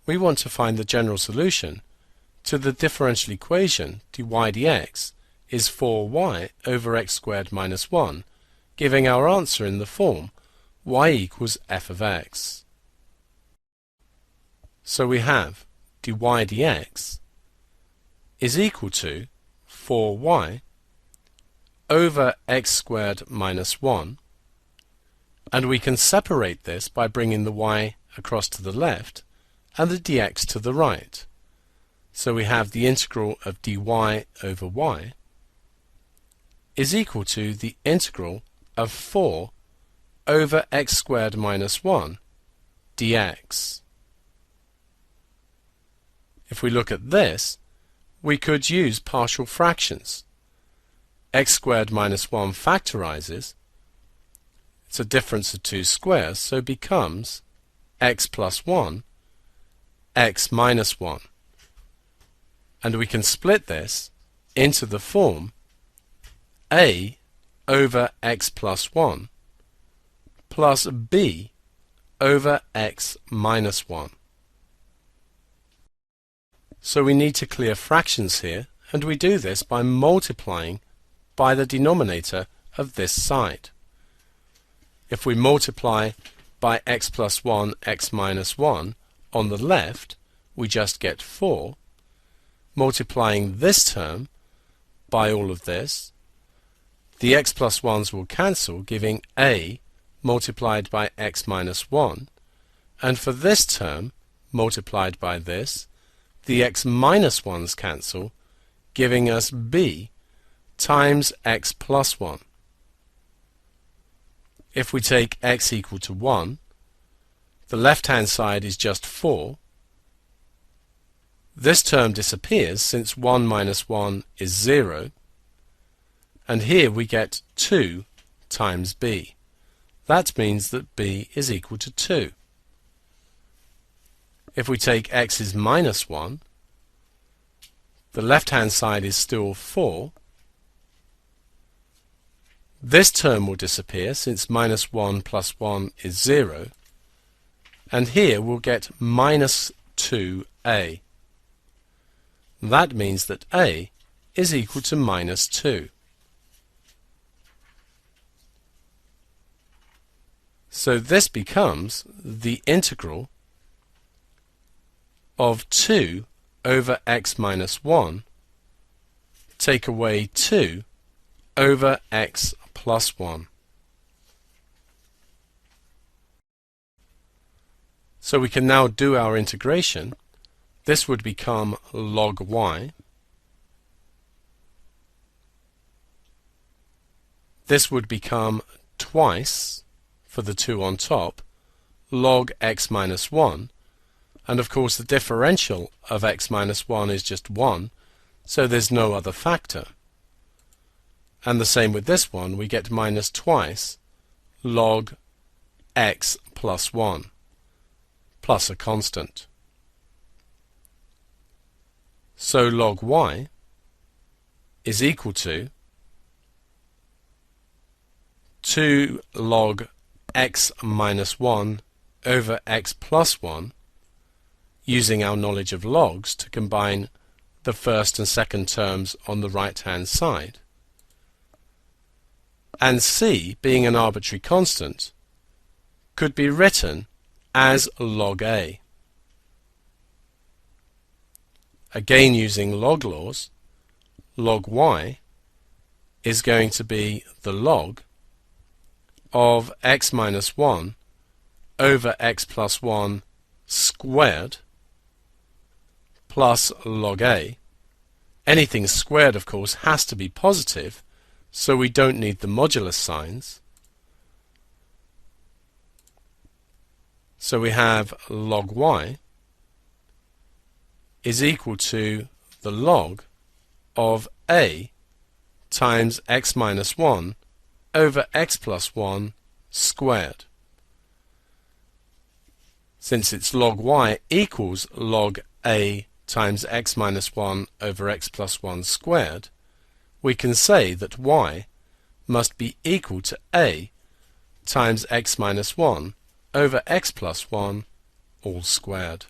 we want to find the general solution to the differential equation dy dx is 4y over x squared minus 1, giving our answer in the form y equals f of x. So we have dy dx is equal to 4y over x squared minus 1, and we can separate this by bringing the y across to the left and the dx to the right. So we have the integral of dy over y is equal to the integral of 4 over x squared minus 1 dx. If we look at this, we could use partial fractions. X squared minus 1 factorizes. It's a difference of two squares, so becomes x plus 1, x minus 1. And we can split this into the form a over x plus 1 plus b over x minus 1. So we need to clear fractions here, and we do this by multiplying by the denominator of this side. If we multiply by x plus 1, x minus 1 on the left, we just get 4. Multiplying this term by all of this, the x plus 1's will cancel, giving a multiplied by x minus 1, and for this term multiplied by this, the x minus 1's cancel, giving us b times x plus 1. If we take x equal to 1, the left-hand side is just 4. This term disappears since 1 minus 1 is 0, and here we get 2 times b. That means that b is equal to 2. If we take x is minus 1, the left-hand side is still 4. This term will disappear since minus 1 plus 1 is 0, and here we'll get minus 2a. That means that a is equal to minus 2. So this becomes the integral of 2 over x minus 1, take away 2 over x plus 1. So we can now do our integration. This would become log y. This would become twice, for the 2 on top, log x minus 1. And of course the differential of x minus 1 is just 1, so there's no other factor. And the same with this one, we get minus twice log x plus 1, plus a constant. So log y is equal to 2 log x minus 1 over x plus 1, using our knowledge of logs to combine the first and second terms on the right-hand side. And c, being an arbitrary constant, could be written as log a. Again, using log laws, log y is going to be the log of x minus 1 over x plus 1 squared plus log a. Anything squared, of course, has to be positive, so we don't need the modulus signs. So we have log y is equal to the log of a times x minus 1 over x plus 1 squared. Since it's log y equals log a times x minus 1 over x plus 1 squared, we can say that y must be equal to a times x minus 1 over x plus 1 all squared.